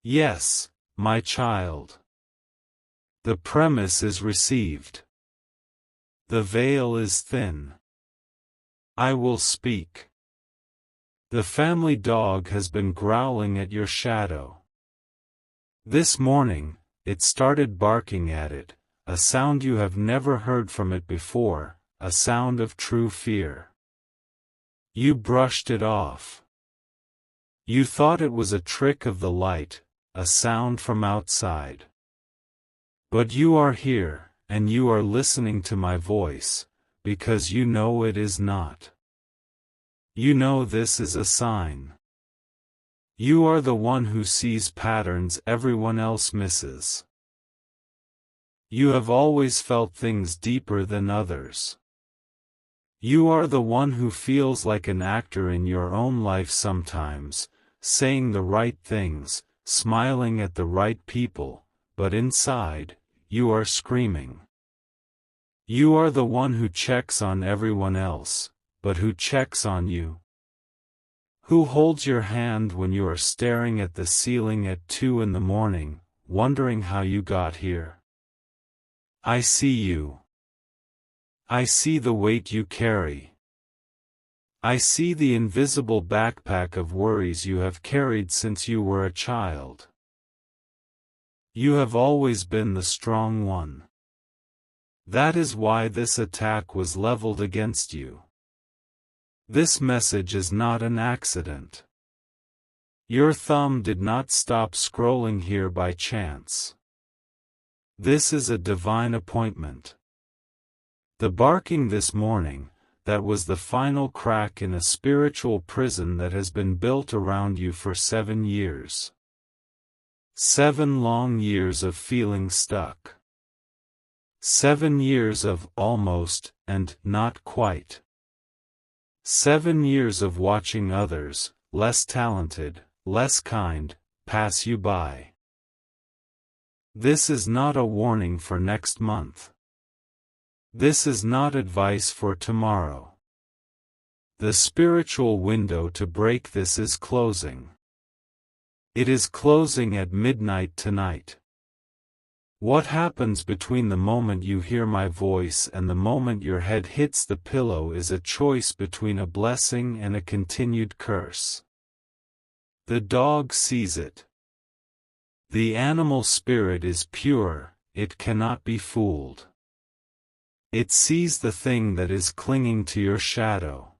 Yes, my child. The premise is received. The veil is thin. I will speak. The family dog has been growling at your shadow. This morning, it started barking at it, a sound you have never heard from it before, a sound of true fear. You brushed it off. You thought it was a trick of the light, a sound from outside. But you are here, and you are listening to my voice, because you know it is not. You know this is a sign. You are the one who sees patterns everyone else misses. You have always felt things deeper than others. You are the one who feels like an actor in your own life sometimes, saying the right things, smiling at the right people, but inside, you are screaming. You are the one who checks on everyone else, but who checks on you? Who holds your hand when you are staring at the ceiling at 2 in the morning, wondering how you got here? I see you. I see the weight you carry. I see the invisible backpack of worries you have carried since you were a child. You have always been the strong one. That is why this attack was leveled against you. This message is not an accident. Your thumb did not stop scrolling here by chance. This is a divine appointment. The barking this morning, that was the final crack in a spiritual prison that has been built around you for 7 years. 7 long years of feeling stuck. 7 years of almost and not quite. 7 years of watching others, less talented, less kind, pass you by. This is not a warning for next month. This is not advice for tomorrow. The spiritual window to break this is closing. It is closing at midnight tonight. What happens between the moment you hear my voice and the moment your head hits the pillow is a choice between a blessing and a continued curse. The dog sees it. The animal spirit is pure, it cannot be fooled. It sees the thing that is clinging to your shadow.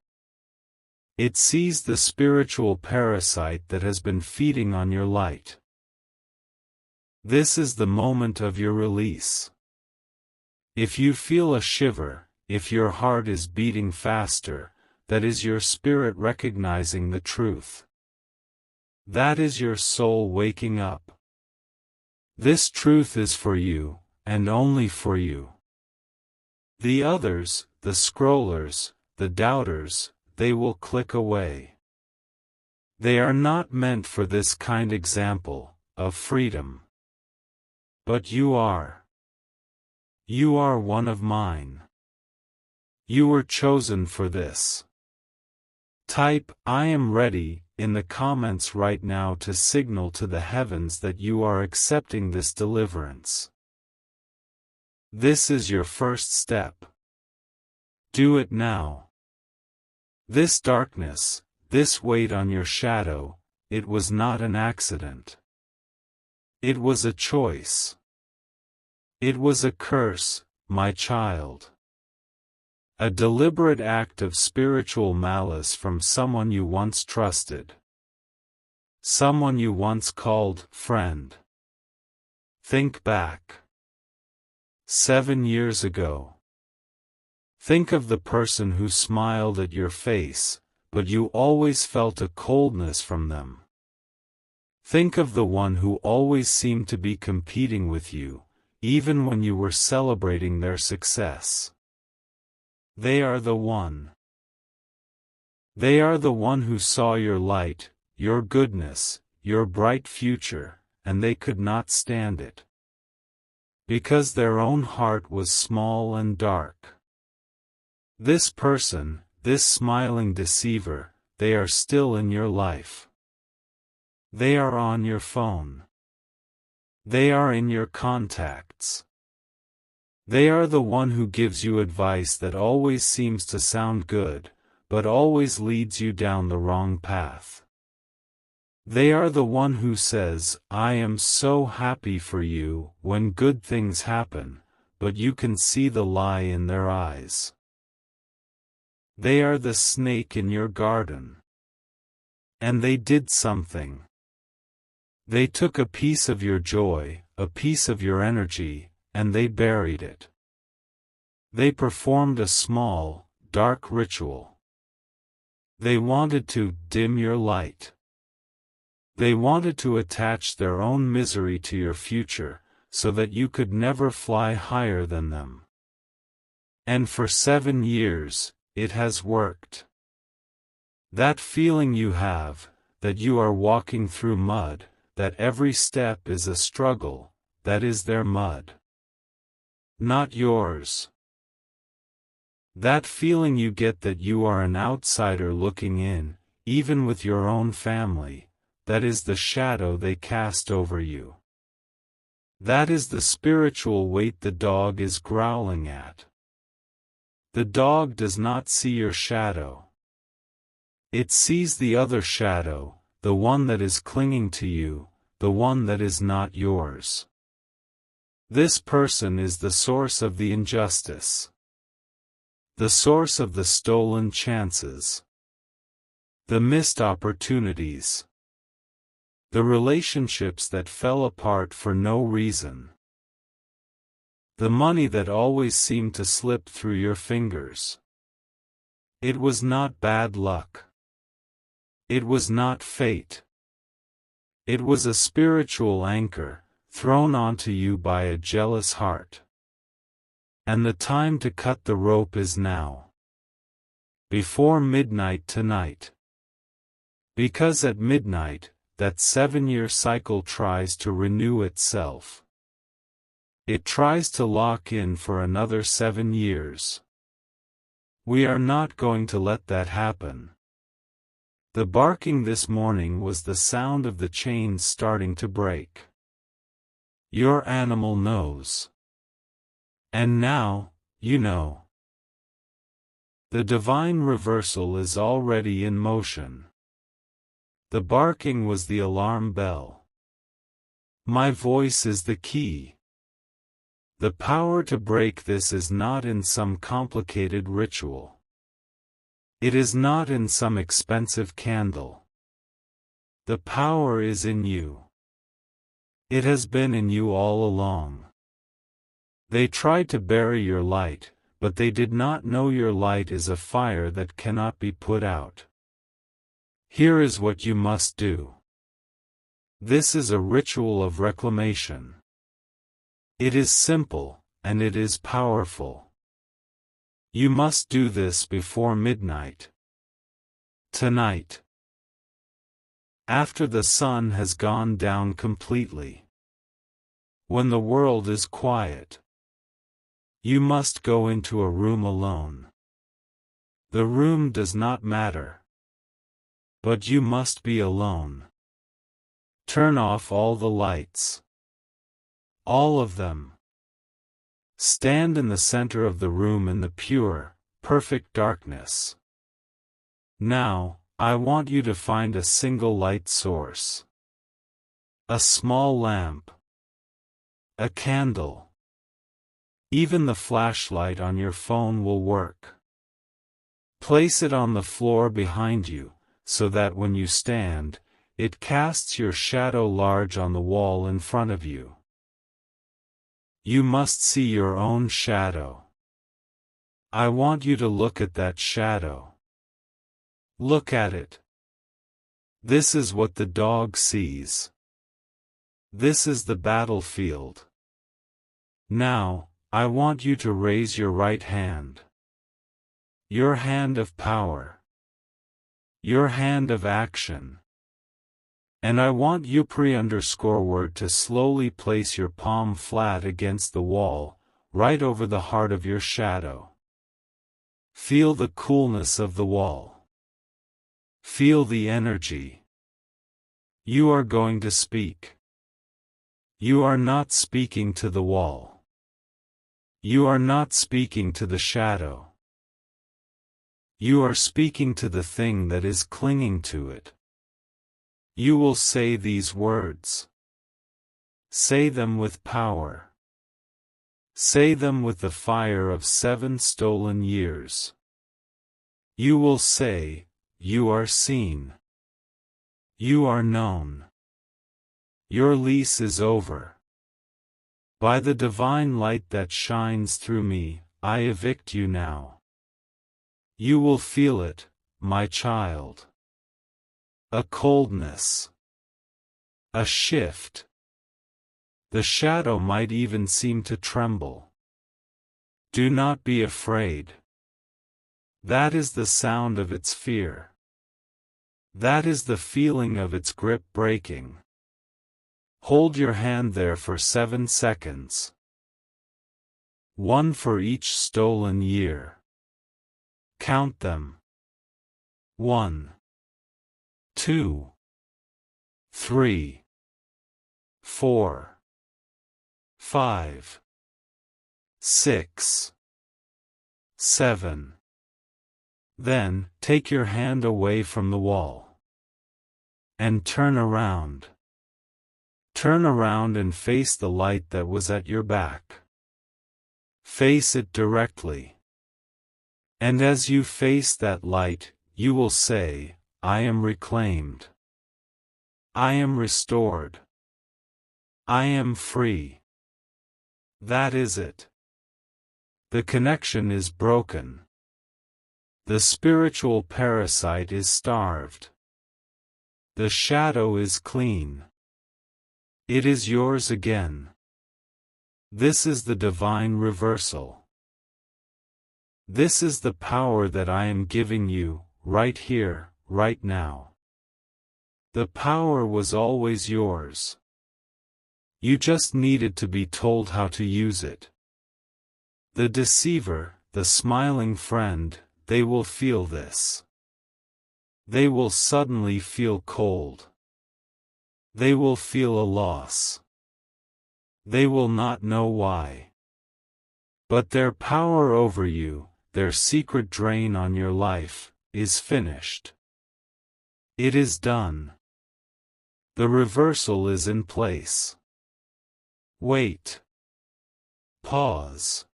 It sees the spiritual parasite that has been feeding on your light. This is the moment of your release. If you feel a shiver, if your heart is beating faster, that is your spirit recognizing the truth. That is your soul waking up. This truth is for you, and only for you. The others, the scrollers, the doubters, they will click away. They are not meant for this kind example of freedom. But you are. You are one of mine. You were chosen for this. Type "I am ready" in the comments right now to signal to the heavens that you are accepting this deliverance. This is your first step. Do it now. This darkness, this weight on your shadow, it was not an accident. It was a choice. It was a curse, my child. A deliberate act of spiritual malice from someone you once trusted. Someone you once called friend. Think back. 7 years ago. Think of the person who smiled at your face, but you always felt a coldness from them. Think of the one who always seemed to be competing with you, even when you were celebrating their success. They are the one. They are the one who saw your light, your goodness, your bright future, and they could not stand it. Because their own heart was small and dark. This person, this smiling deceiver, they are still in your life. They are on your phone. They are in your contacts. They are the one who gives you advice that always seems to sound good, but always leads you down the wrong path. They are the one who says, "I am so happy for you," when good things happen, but you can see the lie in their eyes. They are the snake in your garden. And they did something. They took a piece of your joy, a piece of your energy, and they buried it. They performed a small, dark ritual. They wanted to dim your light. They wanted to attach their own misery to your future, so that you could never fly higher than them. And for 7 years, it has worked. That feeling you have, that you are walking through mud, that every step is a struggle, that is their mud. Not yours. That feeling you get that you are an outsider looking in, even with your own family, that is the shadow they cast over you. That is the spiritual weight the dog is growling at. The dog does not see your shadow. It sees the other shadow, the one that is clinging to you, the one that is not yours. This person is the source of the injustice. The source of the stolen chances. The missed opportunities. The relationships that fell apart for no reason. The money that always seemed to slip through your fingers. It was not bad luck. It was not fate. It was a spiritual anchor, thrown onto you by a jealous heart. And the time to cut the rope is now. Before midnight tonight. Because at midnight, that 7-year cycle tries to renew itself. It tries to lock in for another 7 years. We are not going to let that happen. The barking this morning was the sound of the chains starting to break. Your animal knows. And now, you know. The divine reversal is already in motion. The barking was the alarm bell. My voice is the key. The power to break this is not in some complicated ritual. It is not in some expensive candle. The power is in you. It has been in you all along. They tried to bury your light, but they did not know your light is a fire that cannot be put out. Here is what you must do. This is a ritual of reclamation. It is simple, and it is powerful. You must do this before midnight. Tonight. After the sun has gone down completely. When the world is quiet. You must go into a room alone. The room does not matter. But you must be alone. Turn off all the lights. All of them. Stand in the center of the room in the pure, perfect darkness. Now, I want you to find a single light source. A small lamp. A candle. Even the flashlight on your phone will work. Place it on the floor behind you, so that when you stand, it casts your shadow large on the wall in front of you. You must see your own shadow. I want you to look at that shadow. Look at it. This is what the dog sees. This is the battlefield. Now, I want you to raise your right hand. Your hand of power. Your hand of action. And I want UPRI_word to slowly place your palm flat against the wall, right over the heart of your shadow. Feel the coolness of the wall. Feel the energy. You are going to speak. You are not speaking to the wall. You are not speaking to the shadow. You are speaking to the thing that is clinging to it. You will say these words. Say them with power. Say them with the fire of 7 stolen years. You will say, you are seen. You are known. Your lease is over. By the divine light that shines through me, I evict you now. You will feel it, my child. A coldness. A shift. The shadow might even seem to tremble. Do not be afraid. That is the sound of its fear. That is the feeling of its grip breaking. Hold your hand there for 7 seconds. 1 for each stolen year. Count them. 1, 2, 3, 4. 5, 6, 7. Then, take your hand away from the wall. And turn around. Turn around and face the light that was at your back. Face it directly. And as you face that light, you will say, I am reclaimed. I am restored. I am free. That is it. The connection is broken. The spiritual parasite is starved. The shadow is clean. It is yours again. This is the divine reversal. This is the power that I am giving you, right here, right now. The power was always yours. You just needed to be told how to use it. The deceiver, the smiling friend, they will feel this. They will suddenly feel cold. They will feel a loss. They will not know why. But their power over you, their secret drain on your life, is finished. It is done. The reversal is in place. Wait. Pause.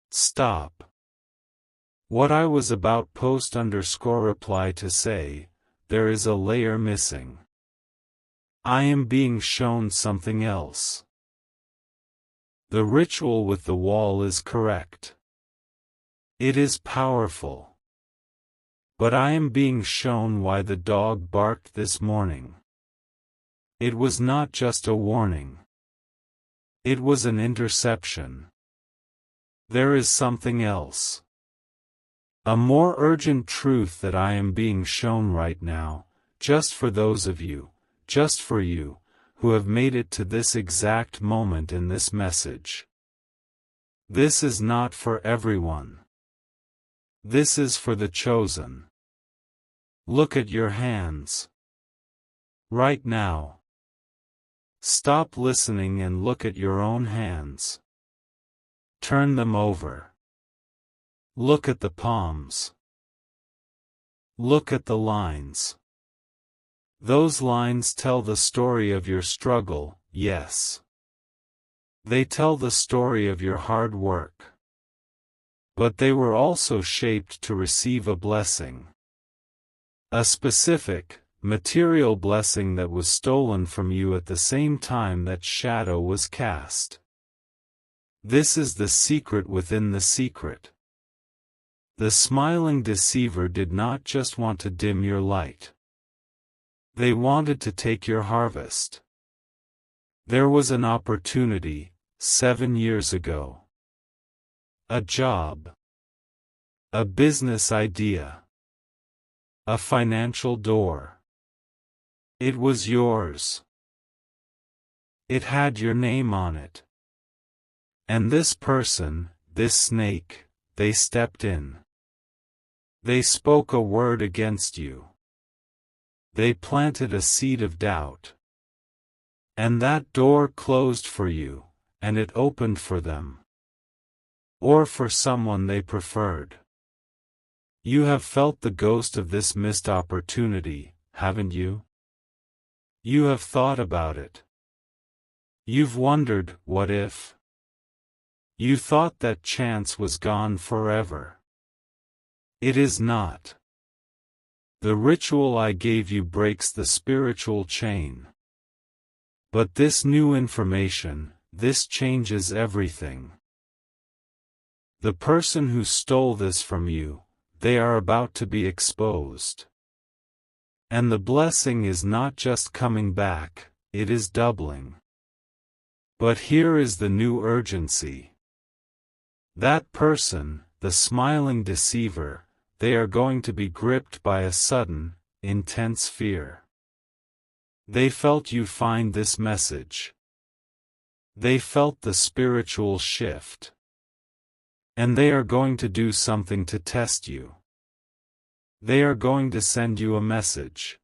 Stop. What I was about reply to say, there is a layer missing. I am being shown something else. The ritual with the wall is correct. It is powerful. But I am being shown why the dog barked this morning. It was not just a warning. It was an interception. There is something else. A more urgent truth that I am being shown right now, just for those of you, just for you, who have made it to this exact moment in this message. This is not for everyone. This is for the chosen. Look at your hands. Right now. Stop listening and look at your own hands. Turn them over. Look at the palms. Look at the lines. Those lines tell the story of your struggle, yes. They tell the story of your hard work. But they were also shaped to receive a blessing. A specific, material blessing that was stolen from you at the same time that shadow was cast. This is the secret within the secret. The smiling deceiver did not just want to dim your light. They wanted to take your harvest. There was an opportunity, 7 years ago. A job. A business idea. A financial door. It was yours. It had your name on it. And this person, this snake, they stepped in. They spoke a word against you. They planted a seed of doubt. And that door closed for you, and it opened for them. Or for someone they preferred. You have felt the ghost of this missed opportunity, haven't you? You have thought about it. You've wondered, what if? You thought that chance was gone forever. It is not. The ritual I gave you breaks the spiritual chain. But this new information, this changes everything. The person who stole this from you, they are about to be exposed. And the blessing is not just coming back, it is doubling. But here is the new urgency. That person, the smiling deceiver, they are going to be gripped by a sudden, intense fear. They felt you find this message. They felt the spiritual shift. And they are going to do something to test you. They are going to send you a message.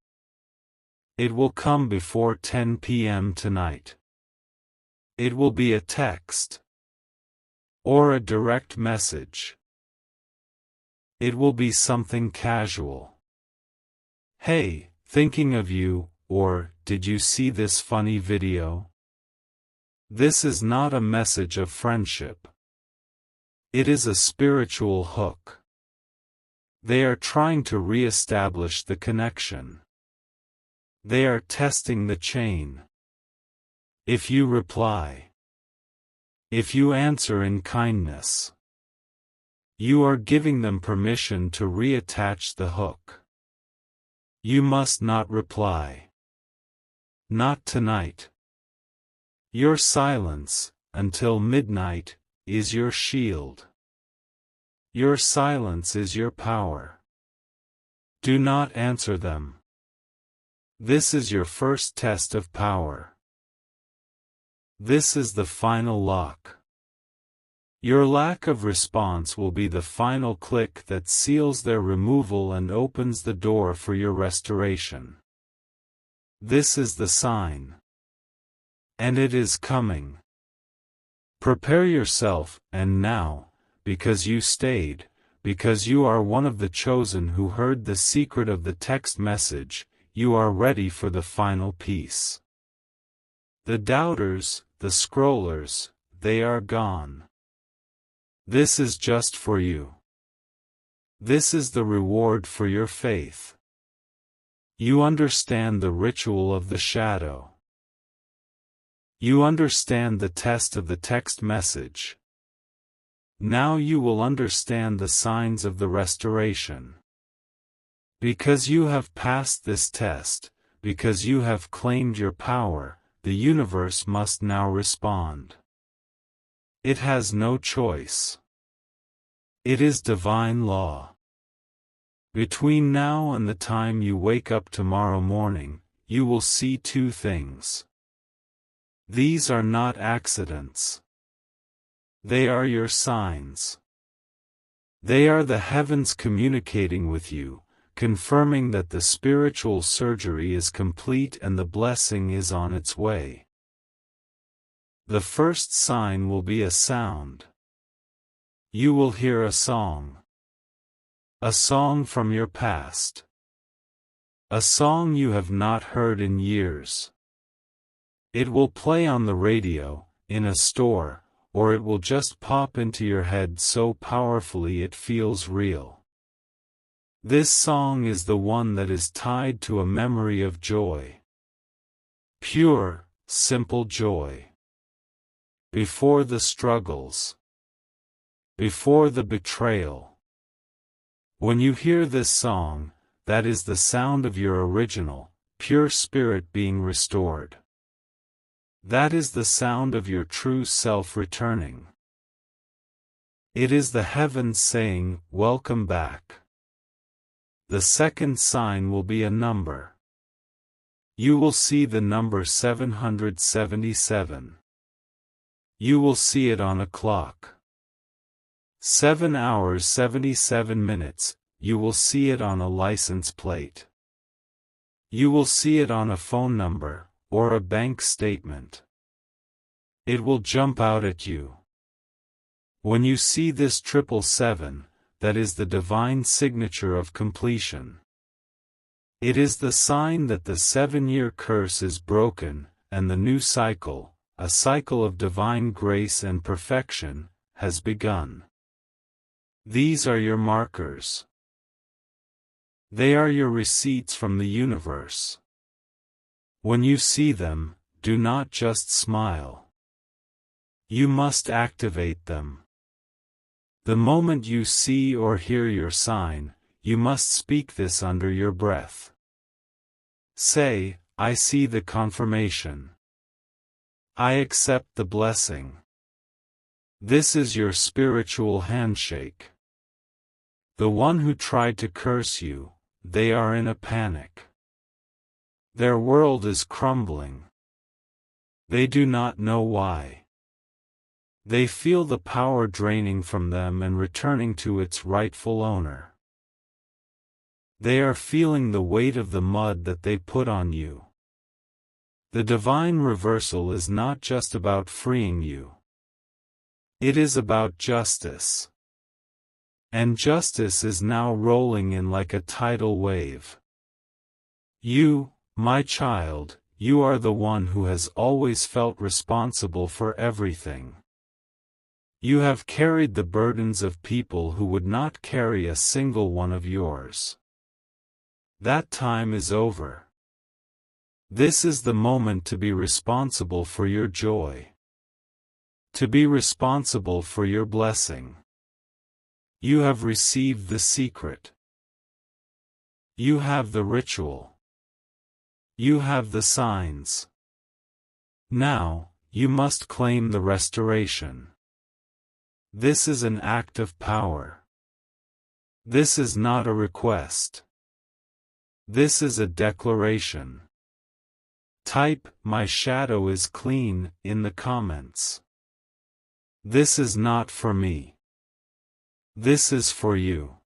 It will come before 10 p.m. tonight. It will be a text. Or a direct message. It will be something casual. Hey, thinking of you, or, did you see this funny video? This is not a message of friendship. It is a spiritual hook. They are trying to re-establish the connection. They are testing the chain. If you reply, if you answer in kindness, you are giving them permission to reattach the hook. You must not reply. Not tonight. Your silence, until midnight, is your shield. Your silence is your power. Do not answer them. This is your first test of power. This is the final lock. Your lack of response will be the final click that seals their removal and opens the door for your restoration. This is the sign. And it is coming. Prepare yourself, and now, because you stayed, because you are one of the chosen who heard the secret of the text message, you are ready for the final piece. The doubters, the scrollers, they are gone. This is just for you. This is the reward for your faith. You understand the ritual of the shadow. You understand the test of the text message. Now you will understand the signs of the restoration. Because you have passed this test, because you have claimed your power, the universe must now respond. It has no choice. It is divine law. Between now and the time you wake up tomorrow morning, you will see two things. These are not accidents. They are your signs. They are the heavens communicating with you, confirming that the spiritual surgery is complete and the blessing is on its way. The first sign will be a sound. You will hear a song. A song from your past. A song you have not heard in years. It will play on the radio, in a store, or it will just pop into your head so powerfully it feels real. This song is the one that is tied to a memory of joy. Pure, simple joy. Before the struggles. Before the betrayal. When you hear this song, that is the sound of your original, pure spirit being restored. That is the sound of your true self returning. It is the heavens saying, "Welcome back." The second sign will be a number. You will see the number 777. You will see it on a clock. 7 hours 77 minutes, you will see it on a license plate. You will see it on a phone number, or a bank statement. It will jump out at you. When you see this 777, that is the divine signature of completion. It is the sign that the 7-year curse is broken, and the new cycle, a cycle of divine grace and perfection, has begun. These are your markers. They are your receipts from the universe. When you see them, do not just smile. You must activate them. The moment you see or hear your sign, you must speak this under your breath. Say, I see the confirmation. I accept the blessing. This is your spiritual handshake. The one who tried to curse you, they are in a panic. Their world is crumbling. They do not know why. They feel the power draining from them and returning to its rightful owner. They are feeling the weight of the mud that they put on you. The divine reversal is not just about freeing you. It is about justice. And justice is now rolling in like a tidal wave. You, my child, you are the one who has always felt responsible for everything. You have carried the burdens of people who would not carry a single one of yours. That time is over. This is the moment to be responsible for your joy. To be responsible for your blessing. You have received the secret. You have the ritual. You have the signs. Now, you must claim the restoration. This is an act of power. This is not a request. This is a declaration. Type, "My shadow is clean," in the comments. This is not for me. This is for you.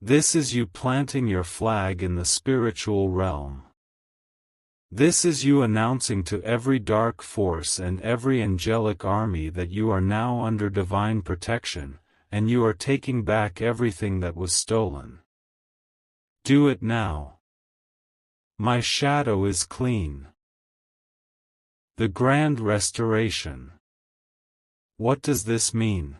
This is you planting your flag in the spiritual realm. This is you announcing to every dark force and every angelic army that you are now under divine protection, and you are taking back everything that was stolen. Do it now. My shadow is clean. The grand restoration. What does this mean?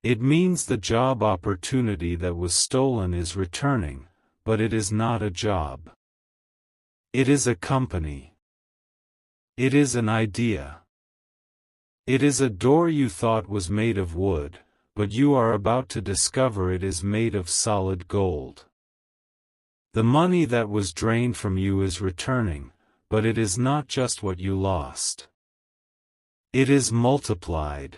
It means the job opportunity that was stolen is returning, but it is not a job. It is a company. It is an idea. It is a door you thought was made of wood, but you are about to discover it is made of solid gold. The money that was drained from you is returning, but it is not just what you lost. It is multiplied.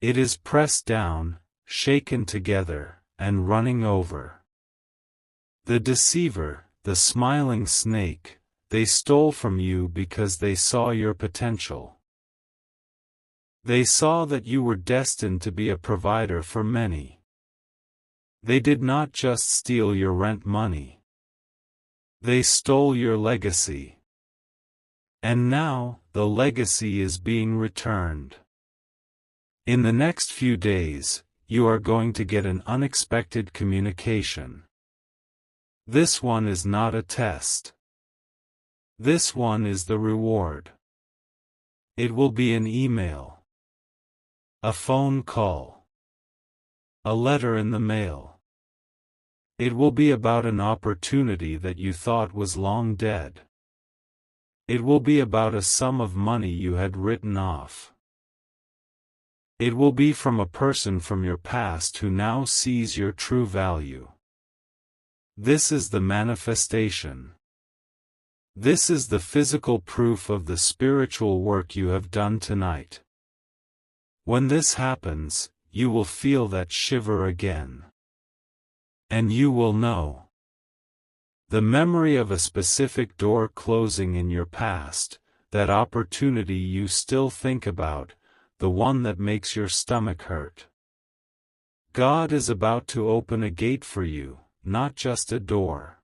It is pressed down, shaken together, and running over. The deceiver, the smiling snake, they stole from you because they saw your potential. They saw that you were destined to be a provider for many. They did not just steal your rent money. They stole your legacy. And now, the legacy is being returned. In the next few days, you are going to get an unexpected communication. This one is not a test. This one is the reward. It will be an email, a phone call, a letter in the mail. It will be about an opportunity that you thought was long dead. It will be about a sum of money you had written off. It will be from a person from your past who now sees your true value. This is the manifestation. This is the physical proof of the spiritual work you have done tonight. When this happens, you will feel that shiver again. And you will know. The memory of a specific door closing in your past, that opportunity you still think about, the one that makes your stomach hurt. God is about to open a gate for you, not just a door.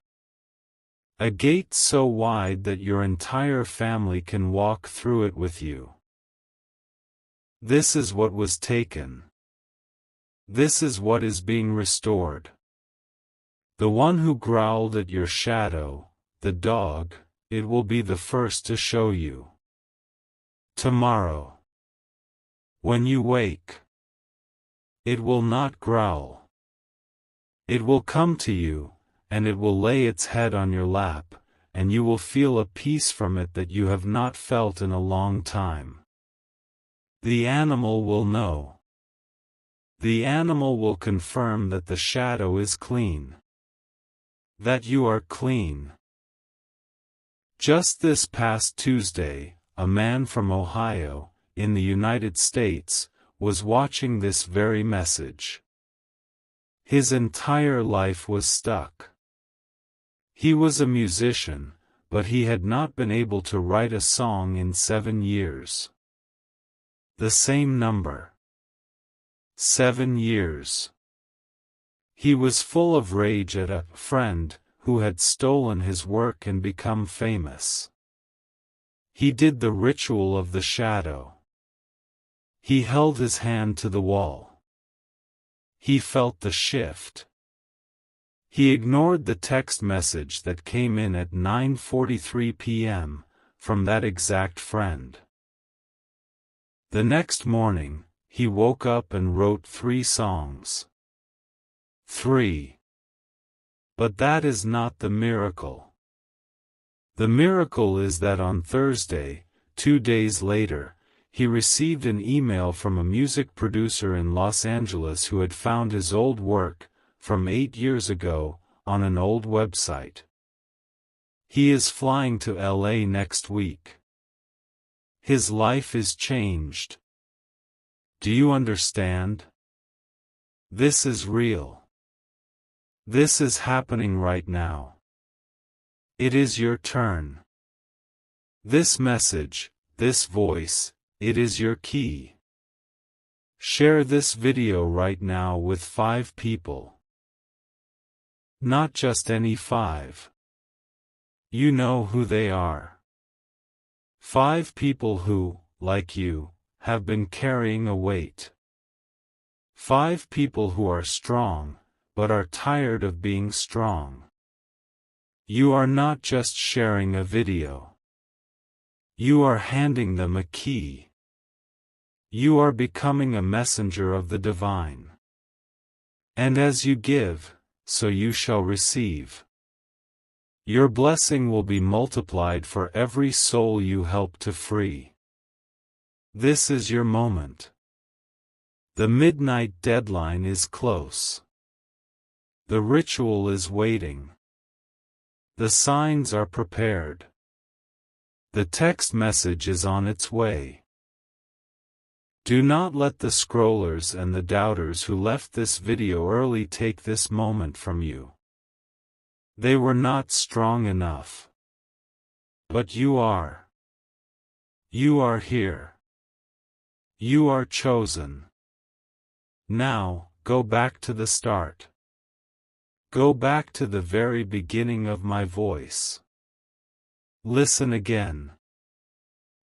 A gate so wide that your entire family can walk through it with you. This is what was taken. This is what is being restored. The one who growled at your shadow, the dog, it will be the first to show you. Tomorrow, when you wake, it will not growl. It will come to you, and it will lay its head on your lap, and you will feel a peace from it that you have not felt in a long time. The animal will know. The animal will confirm that the shadow is clean. That you are clean. Just this past Tuesday, a man from Ohio, in the United States, was watching this very message. His entire life was stuck. He was a musician, but he had not been able to write a song in 7 years. The same number. 7 years. He was full of rage at a friend who had stolen his work and become famous. He did the ritual of the shadow. He held his hand to the wall. He felt the shift. He ignored the text message that came in at 9:43 p.m. from that exact friend. The next morning, he woke up and wrote 3 songs. 3. But that is not the miracle. The miracle is that on Thursday, 2 days later, he received an email from a music producer in Los Angeles who had found his old work, from 8 years ago, on an old website. He is flying to LA next week. His life is changed. Do you understand? This is real. This is happening right now. It is your turn. This message, this voice, it is your key. Share this video right now with 5 people. Not just any 5. You know who they are. 5 people who, like you, have been carrying a weight. 5 people who are strong, but are tired of being strong. You are not just sharing a video. You are handing them a key. You are becoming a messenger of the divine. And as you give, so you shall receive. Your blessing will be multiplied for every soul you help to free. This is your moment. The midnight deadline is close. The ritual is waiting. The signs are prepared. The text message is on its way. Do not let the scrollers and the doubters who left this video early take this moment from you. They were not strong enough. But you are. You are here. You are chosen. Now, go back to the start. Go back to the very beginning of my voice. Listen again.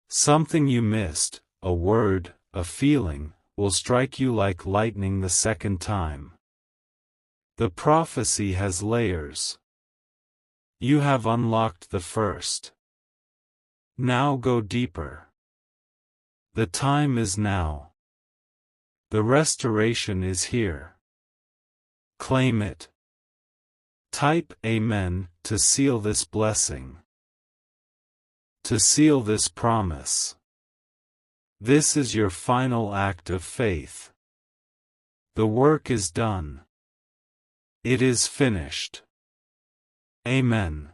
Something you missed, a word, a feeling, will strike you like lightning the second time. The prophecy has layers. You have unlocked the first. Now go deeper. The time is now. The restoration is here. Claim it. Type Amen to seal this blessing. To seal this promise. This is your final act of faith. The work is done. It is finished. Amen.